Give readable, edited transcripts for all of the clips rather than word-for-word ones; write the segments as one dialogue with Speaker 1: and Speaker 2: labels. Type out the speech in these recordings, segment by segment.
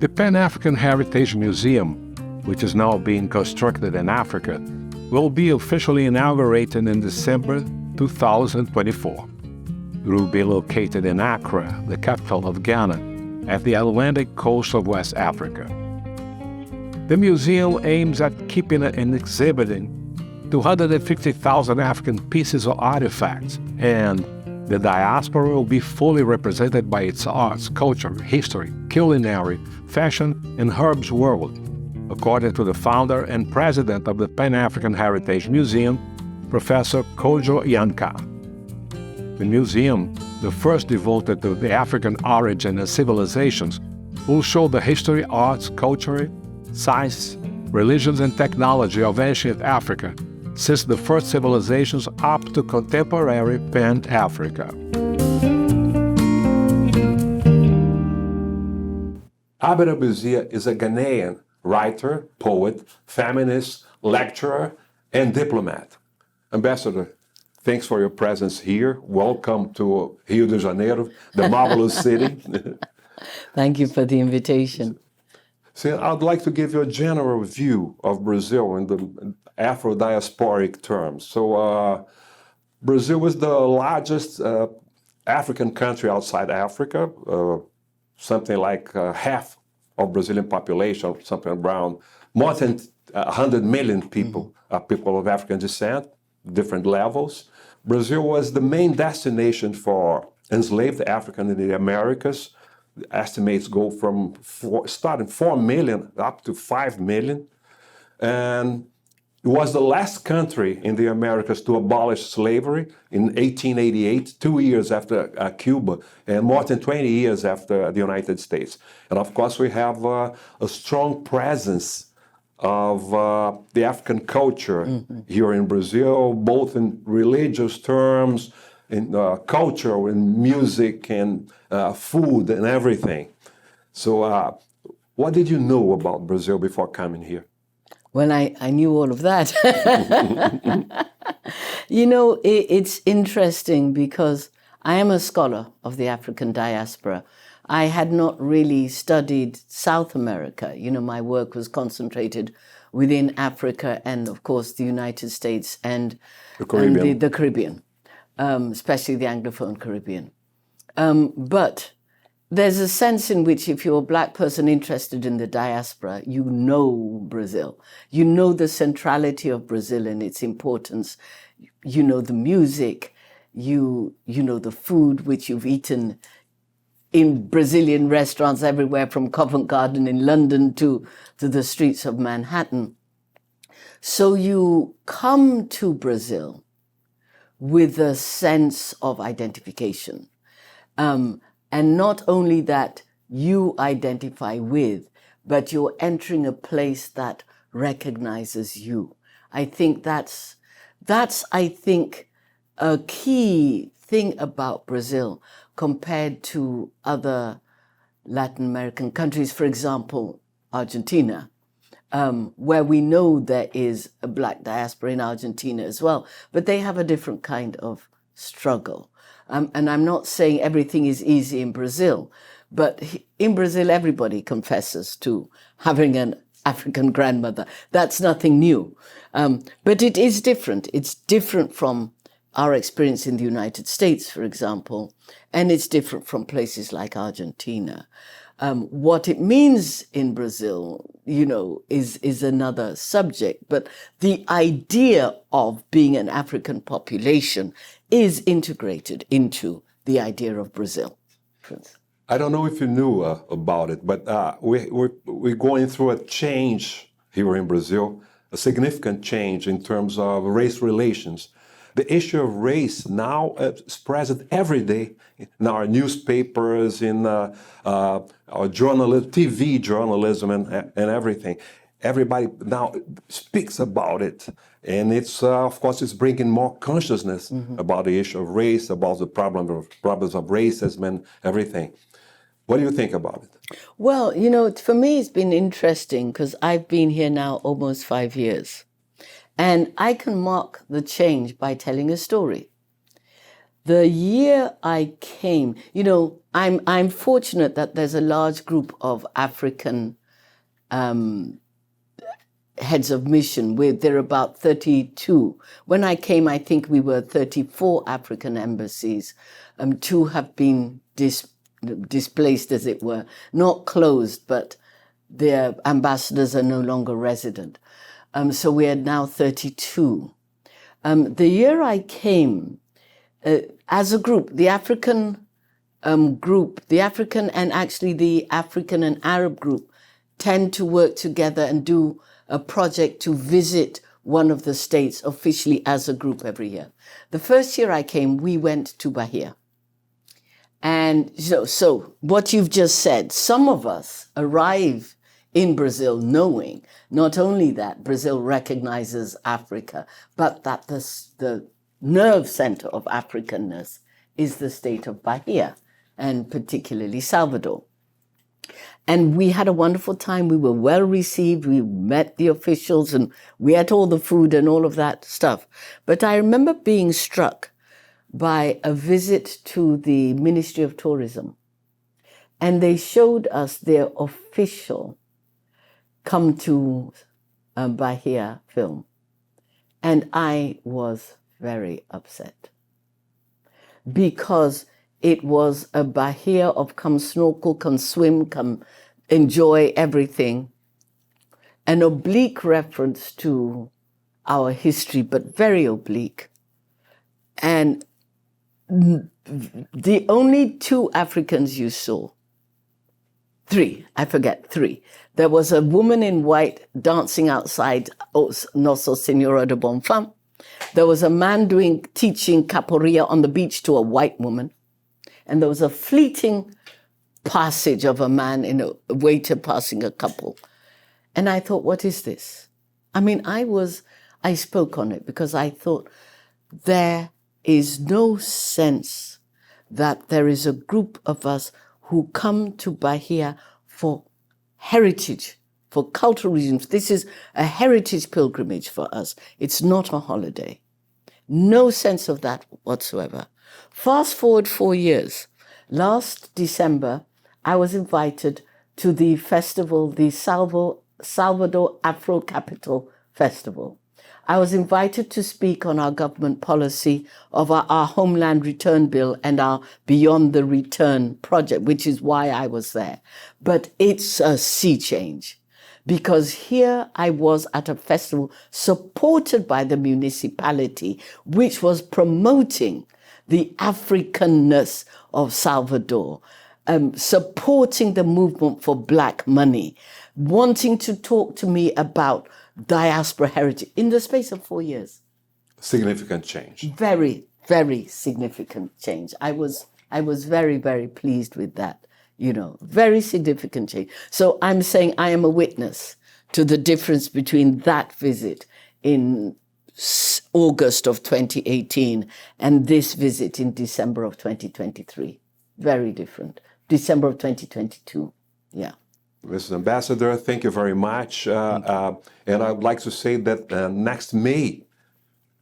Speaker 1: The Pan-African Heritage Museum, which is now being constructed in Africa, will be officially inaugurated in December 2024. It will be located in Accra, the capital of Ghana, at the Atlantic coast of West Africa. The museum aims at keeping and exhibiting 250,000 African pieces of artifacts, and the diaspora will be fully represented by its arts, culture, history, culinary, fashion, and herbs world, according to the founder and president of the Pan-African Heritage Museum, Professor Kojo Yanka. The museum, the first devoted to the African origin and civilizations, will show the history, arts, culture, science, religions, and technology of ancient Africa, since the first civilizations up to contemporary Pan-Africa. Abena Busia is a Ghanaian writer, poet, feminist, lecturer, and diplomat. Ambassador, thanks for your presence here. Welcome to Rio de Janeiro, the marvelous city.
Speaker 2: Thank you for the invitation.
Speaker 1: So I'd like to give you a general view of Brazil in the Afro-diasporic terms. So Brazil is the largest African country outside Africa, something like half of Brazilian population, something around more than 100 million people, people of African descent, different levels. Brazil was the main destination for enslaved Africans in the Americas. The estimates go from starting 4 million up to 5 million. And it was the last country in the Americas to abolish slavery in 1888, 2 years after Cuba, and more than 20 years after the United States. And of course, we have a strong presence of the African culture here in Brazil, both in religious terms, in culture, in music, and food, and everything. So what did you know about Brazil before coming here?
Speaker 2: Well, I knew all of that. You know, it's interesting because I am a scholar of the African diaspora. I had not really studied South America. You know, my work was concentrated within Africa and, of course, the United States and the Caribbean, especially the Anglophone Caribbean. But there's a sense in which if you're a Black person interested in the diaspora, you know Brazil. You know the centrality of Brazil and its importance. You know the music. You know the food which you've eaten in Brazilian restaurants everywhere from Covent Garden in London to the streets of Manhattan. So you come to Brazil with a sense of identification. And not only that you identify with, but you're entering a place that recognizes you. I think that's I think, a key thing about Brazil compared to other Latin American countries, for example, Argentina, where we know there is a Black diaspora in Argentina as well, but they have a different kind of struggle. And I'm not saying everything is easy in Brazil, but in Brazil, everybody confesses to having an African grandmother. That's nothing new. But it is different. It's different from our experience in the United States, for example, and it's different from places like Argentina. What it means in Brazil, you know, is another subject, but the idea of being an African population is integrated into the idea of Brazil.
Speaker 1: I don't know if you knew about it, but we're going through a change here in Brazil, a significant change in terms of race relations. The issue of race now is present every day in our newspapers, in our journalism, TV journalism, and everything. Everybody now speaks about it. And it's, of course, it's bringing more consciousness about the issue of race, about the problems of racism and everything. What do you think about it?
Speaker 2: Well, you know, for me, it's been interesting because I've been here now almost 5 years. And I can mark the change by telling a story. The year I came, you know, I'm fortunate that there's a large group of African heads of mission. There are about 32. When I came, I think we were 34 African embassies. 2 have been displaced, as it were, not closed, but their ambassadors are no longer resident. So we are now 32. The year I came, as a group, the African and actually the African and Arab group tend to work together and do a project to visit one of the states officially as a group every year. The first year I came, we went to Bahia. And so what you've just said, some of us arrive in Brazil knowing not only that Brazil recognizes Africa, but that the nerve center of Africanness is the state of Bahia, and particularly Salvador. And we had a wonderful time. We were well received. We met the officials and we ate all the food and all of that stuff. But I remember being struck by a visit to the Ministry of Tourism. And they showed us their official Come to Bahia film. And I was very upset because it was a Bahia of come snorkel, come swim, come enjoy everything. An oblique reference to our history, but very oblique. And the only 2 Africans you saw, 3, I forget, 3. There was a woman in white dancing outside Nossa Senhora de Bonfim. There was a man teaching capoeira on the beach to a white woman. And there was a fleeting passage of a man in a waiter passing a couple. And I thought, what is this? I mean, I spoke on it because I thought there is no sense that there is a group of us who come to Bahia for heritage, for cultural reasons. This is a heritage pilgrimage for us. It's not a holiday. No sense of that whatsoever. Fast forward 4 years. Last December, I was invited to the festival, the Salvador Afro Capital Festival. I was invited to speak on our government policy of our Homeland Return Bill and our Beyond the Return project, which is why I was there. But it's a sea change because here I was at a festival supported by the municipality, which was promoting the Africanness of Salvador, supporting the movement for Black money, wanting to talk to me about diaspora heritage in the space of 4 years.
Speaker 1: Significant change.
Speaker 2: Very, very significant change. I was very, very pleased with that, very significant change. So I'm saying I am a witness to the difference between that visit in August of 2018 and this visit in December of 2023. Very different. December of 2022. Yeah.
Speaker 1: Mrs. Ambassador, thank you very much. And I would like to say that next May,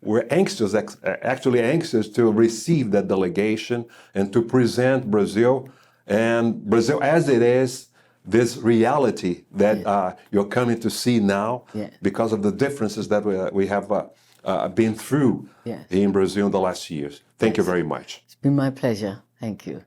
Speaker 1: we're actually anxious to receive that delegation and to present Brazil, and Brazil as it is, this reality that you're coming to see now because of the differences that we have been through in Brazil in the last years. Thank you very much.
Speaker 2: It's been my pleasure. Thank you.